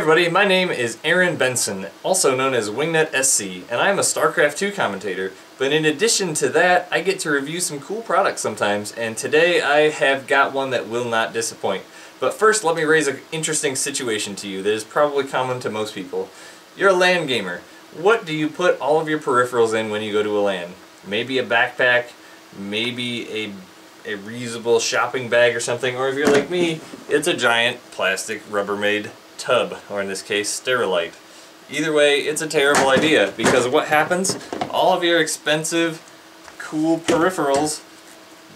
everybody, my name is Aaron Benson, also known as Wingnut SC, and I'm a StarCraft 2 commentator. But in addition to that, I get to review some cool products sometimes, and today I have got one that will not disappoint. But first, let me raise an interesting situation to you that is probably common to most people. You're a LAN gamer. What do you put all of your peripherals in when you go to a LAN? Maybe a backpack, maybe a reusable shopping bag or something, or if you're like me, it's a giant plastic Rubbermaid tub, or in this case, Sterilite. Either way, it's a terrible idea, because what happens? All of your expensive, cool peripherals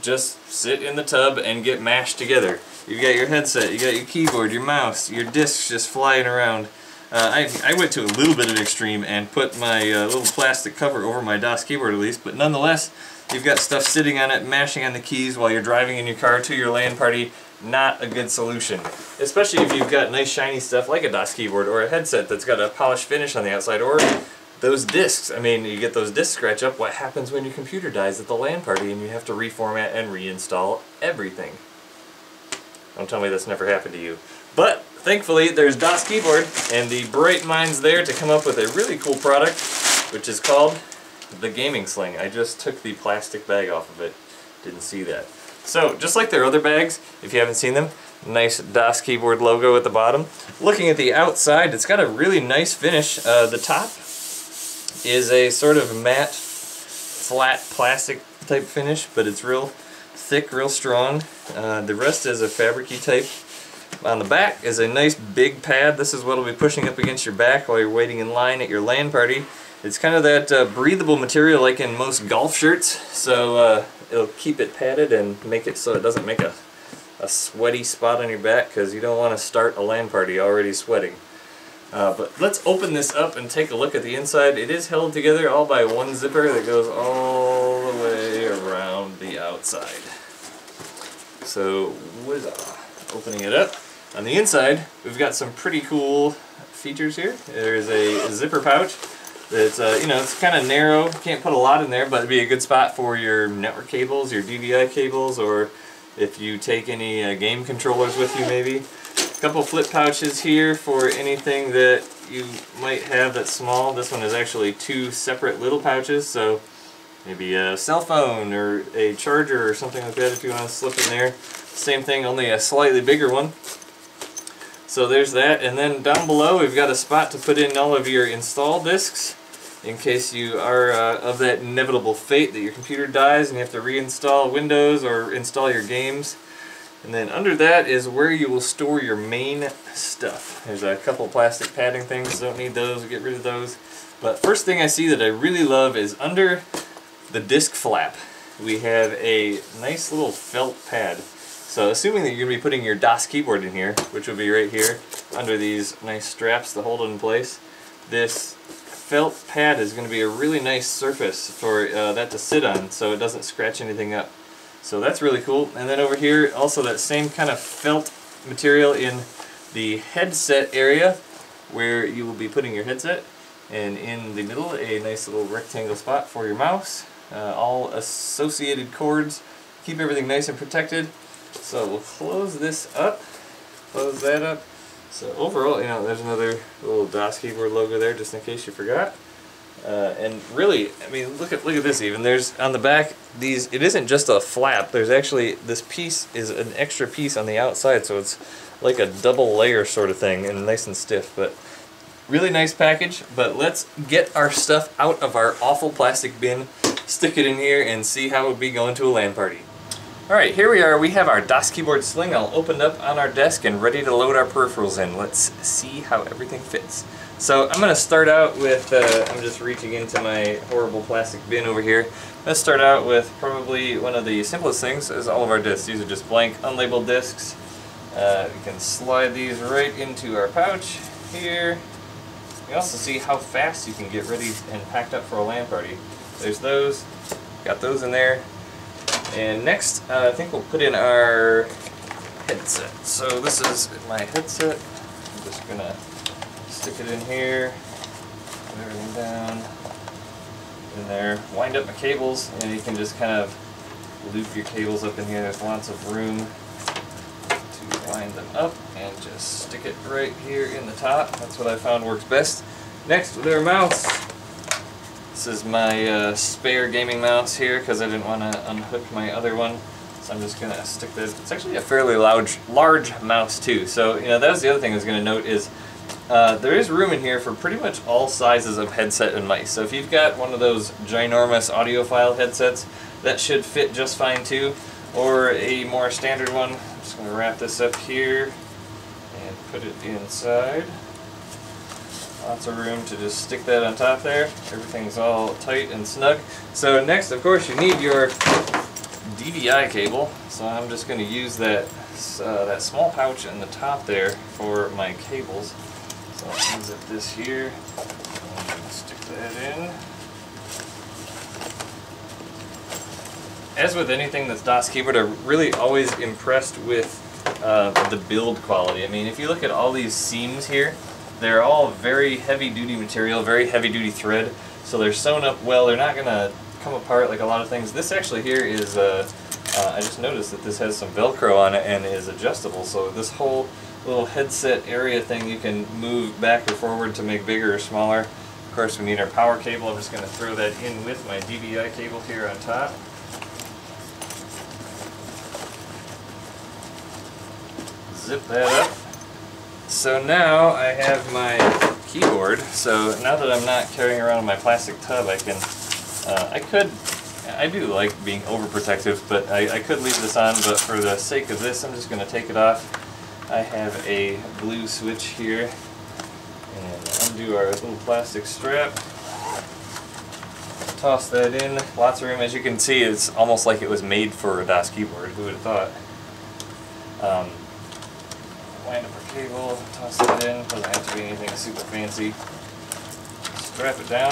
just sit in the tub and get mashed together. You've got your headset, you got your keyboard, your mouse, your discs just flying around. I went to a little bit of extreme and put my little plastic cover over my Daskeyboard at least, but nonetheless, you've got stuff sitting on it, mashing on the keys while you're driving in your car to your LAN party. Not a good solution. Especially if you've got nice shiny stuff like a Daskeyboard or a headset that's got a polished finish on the outside, or those discs. I mean, you get those discs scratch up. What happens when your computer dies at the LAN party and you have to reformat and reinstall everything? Don't tell me that's never happened to you. But thankfully, there's Daskeyboard and the bright minds there to come up with a really cool product, which is called the Gaming Sling. I just took the plastic bag off of it. Didn't see that. So, just like their other bags, if you haven't seen them, nice Daskeyboard logo at the bottom. Looking at the outside, it's got a really nice finish. The top is a sort of matte, flat plastic type finish, but it's real thick, real strong. The rest is a fabric-y type. On the back is a nice big pad. This is what will be pushing up against your back while you're waiting in line at your LAN party. It's kind of that breathable material like in most golf shirts, so it'll keep it padded and make it so it doesn't make a sweaty spot on your back, because you don't want to start a LAN party already sweating. But let's open this up and take a look at the inside. It is held together all by one zipper that goes all the way around the outside. So, opening it up. On the inside, we've got some pretty cool features here. There's a zipper pouch. It's you know, it's kind of narrow. Can't put a lot in there, but it'd be a good spot for your network cables, your DVI cables, or if you take any game controllers with you, maybe. A couple flip pouches here for anything that you might have that's small. This one is actually two separate little pouches, so maybe a cell phone or a charger or something like that if you want to slip in there. Same thing, only a slightly bigger one. So there's that, and then down below we've got a spot to put in all of your install discs in case you are of that inevitable fate that your computer dies and you have to reinstall Windows or install your games. And then under that is where you will store your main stuff. There's a couple plastic padding things, don't need those, get rid of those. But first thing I see that I really love is under the disc flap we have a nice little felt pad. So assuming that you're going to be putting your Daskeyboard in here, which will be right here under these nice straps to hold it in place, this felt pad is going to be a really nice surface for that to sit on so it doesn't scratch anything up. So that's really cool. And then over here, also that same kind of felt material in the headset area where you will be putting your headset. And in the middle, a nice little rectangle spot for your mouse. All associated cords. Keep everything nice and protected. So we'll close this up, close that up. So overall, you know, there's another little Daskeyboard logo there, just in case you forgot. And really, I mean, look at this even. There's on the back these. It isn't just a flap. There's actually this piece is an extra piece on the outside, so it's like a double layer sort of thing, and nice and stiff. But really nice package. But let's get our stuff out of our awful plastic bin, stick it in here, and see how it would be going to a LAN party. Alright, here we are. We have our Daskeyboard Sling all opened up on our desk and ready to load our peripherals in. Let's see how everything fits. So I'm going to start out with, I'm just reaching into my horrible plastic bin over here. Let's start out with probably one of the simplest things is all of our discs. These are just blank, unlabeled discs. We can slide these right into our pouch here. You can also see how fast you can get ready and packed up for a LAN party. There's those. Got those in there. And next, I think we'll put in our headset. So this is my headset. I'm just going to stick it in here, put everything down in there, wind up my cables, and you can just kind of loop your cables up in here. There's lots of room to line them up and just stick it right here in the top. That's what I found works best. Next, with our mouse. This is my spare gaming mouse here because I didn't want to unhook my other one. So I'm just going to stick this. It's actually a fairly large mouse too. So, you know, that was the other thing I was going to note is there is room in here for pretty much all sizes of headset and mice. So if you've got one of those ginormous audiophile headsets, that should fit just fine too. Or a more standard one. I'm just going to wrap this up here and put it inside. Lots of room to just stick that on top there. Everything's all tight and snug. So next, of course, you need your DVI cable. So I'm just going to use that small pouch in the top there for my cables. So I'll unzip this here and stick that in. As with anything that's Daskeyboard, I'm really always impressed with the build quality. I mean, if you look at all these seams here, they're all very heavy-duty material, very heavy-duty thread, so they're sewn up well. They're not going to come apart like a lot of things. This actually here is, I just noticed that this has some Velcro on it and is adjustable, so this whole little headset area thing you can move back or forward to make bigger or smaller. Of course, we need our power cable. I'm just going to throw that in with my DVI cable here on top. Zip that up. So now I have my keyboard, so now that I'm not carrying around my plastic tub, I do like being overprotective, but I could leave this on, but for the sake of this, I'm just going to take it off. I have a blue switch here, and undo our little plastic strap. Toss that in, lots of room. As you can see, it's almost like it was made for a Daskeyboard, who would have thought. Wind up our cable, toss it in, doesn't have to be anything super fancy. Strap it down,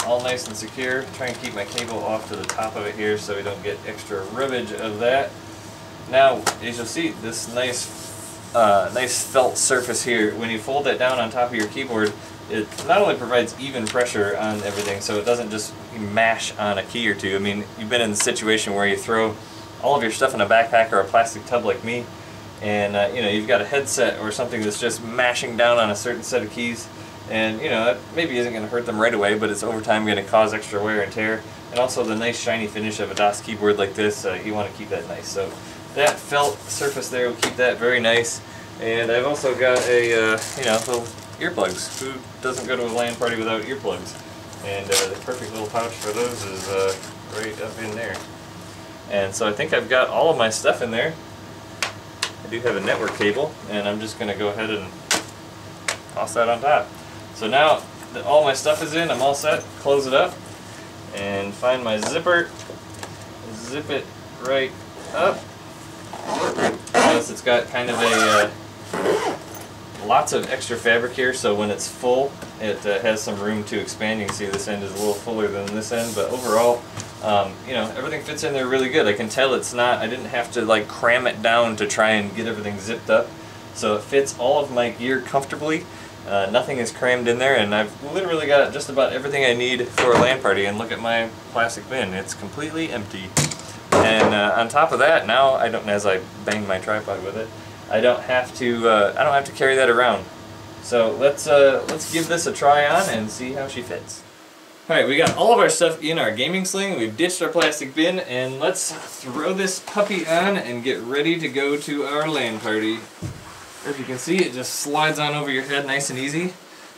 all nice and secure. Try and keep my cable off to the top of it here so we don't get extra rubbage of that. Now, as you'll see, this nice felt surface here, when you fold that down on top of your keyboard, it not only provides even pressure on everything, so it doesn't just mash on a key or two. I mean, you've been in the situation where you throw all of your stuff in a backpack or a plastic tub like me, and you know, you've got a headset or something that's just mashing down on a certain set of keys, and you know, that maybe isn't going to hurt them right away, but it's over time going to cause extra wear and tear. And also the nice shiny finish of a Daskeyboard like this, you want to keep that nice. So that felt surface there will keep that very nice. And I've also got a you know, little earplugs. Who doesn't go to a LAN party without earplugs? And the perfect little pouch for those is right up in there. And so I think I've got all of my stuff in there. I do have a network cable, and I'm just going to go ahead and toss that on top. So now that all my stuff is in, I'm all set. Close it up and find my zipper. Zip it right up. Notice it's got kind of a lots of extra fabric here, so when it's full, it has some room to expand. You can see this end is a little fuller than this end, but overall, you know, everything fits in there really good. I can tell it's not, I didn't have to like cram it down to try and get everything zipped up. So it fits all of my gear comfortably. Nothing is crammed in there, and I've literally got just about everything I need for a LAN party. And look at my plastic bin, it's completely empty. And on top of that, now I don't, as I bang my tripod with it, I don't have to carry that around. So let's give this a try on and see how she fits. Alright, we got all of our stuff in our gaming sling, we've ditched our plastic bin, and let's throw this puppy on and get ready to go to our LAN party. As you can see, it just slides on over your head nice and easy.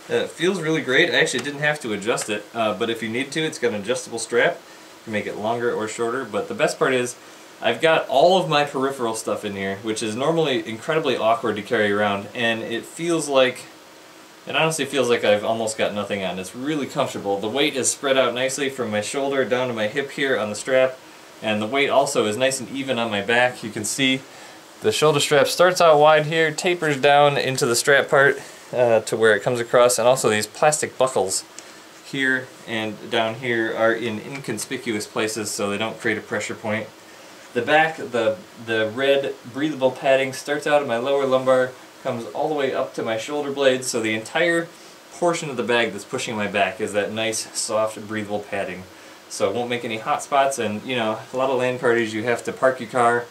It feels really great. I actually didn't have to adjust it, but if you need to, it's got an adjustable strap. You can make it longer or shorter, but the best part is I've got all of my peripheral stuff in here, which is normally incredibly awkward to carry around, and it honestly feels like I've almost got nothing on. It's really comfortable. The weight is spread out nicely from my shoulder down to my hip here on the strap, and the weight also is nice and even on my back. You can see the shoulder strap starts out wide here, tapers down into the strap part to where it comes across, and also these plastic buckles here and down here are in inconspicuous places so they don't create a pressure point. The back, the red breathable padding starts out at my lower lumbar, comes all the way up to my shoulder blades, so the entire portion of the bag that's pushing my back is that nice, soft, breathable padding. So it won't make any hot spots, and you know, a lot of LAN parties you have to park your car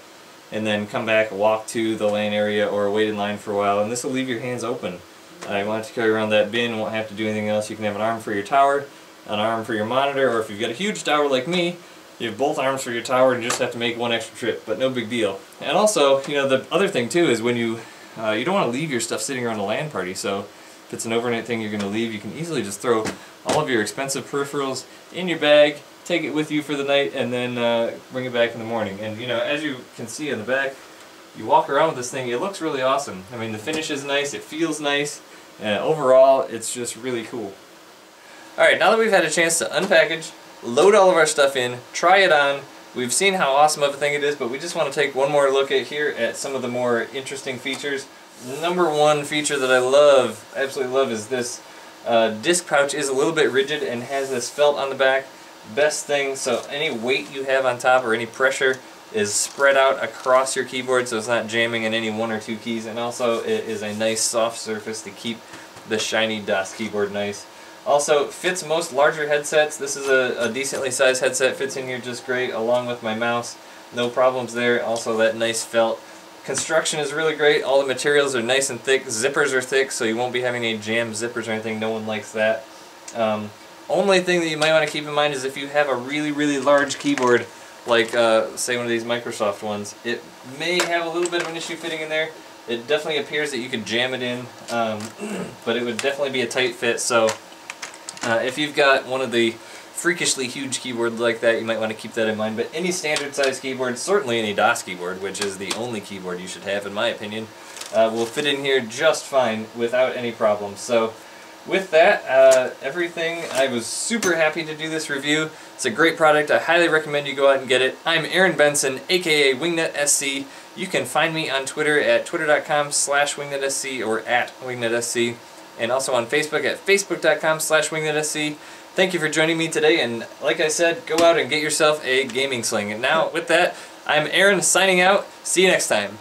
and then come back, walk to the LAN area or wait in line for a while, and this will leave your hands open. You won't have to carry around that bin, won't have to do anything else. You can have an arm for your tower, an arm for your monitor, or if you've got a huge tower like me, you have both arms for your tower and you just have to make one extra trip, but no big deal. And also, you know, the other thing too is when you don't want to leave your stuff sitting around a LAN party, so if it's an overnight thing you're going to leave, you can easily just throw all of your expensive peripherals in your bag, take it with you for the night, and then bring it back in the morning. And you know, as you can see in the back, you walk around with this thing, it looks really awesome. I mean, the finish is nice, it feels nice, and overall, it's just really cool. Alright, now that we've had a chance to unpackage, load all of our stuff in, try it on, we've seen how awesome of a thing it is, but we just want to take one more look at here at some of the more interesting features. Number one feature that I love, absolutely love, is this disc pouch is a little bit rigid and has this felt on the back. Best thing, so any weight you have on top or any pressure is spread out across your keyboard so it's not jamming in any one or two keys, and also it is a nice soft surface to keep the shiny Daskeyboard nice. Also, fits most larger headsets. This is a decently sized headset, fits in here just great along with my mouse. No problems there. Also that nice felt. Construction is really great. All the materials are nice and thick. Zippers are thick, so you won't be having any jammed zippers or anything. No one likes that. Only thing that you might want to keep in mind is if you have a really large keyboard, like say one of these Microsoft ones, it may have a little bit of an issue fitting in there. It definitely appears that you could jam it in, but it would definitely be a tight fit, so if you've got one of the freakishly huge keyboards like that, you might want to keep that in mind. But any standard size keyboard, certainly any Daskeyboard, which is the only keyboard you should have in my opinion, will fit in here just fine without any problems. So with that, everything, I was super happy to do this review. It's a great product. I highly recommend you go out and get it. I'm Aaron Benson, aka wingnutsc. You can find me on Twitter at twitter.com/wingnutsc or at wingnutsc. And also on Facebook at facebook.com/wingnutsc. Thank you for joining me today, and like I said, go out and get yourself a gaming sling. And now, with that, I'm Aaron signing out. See you next time.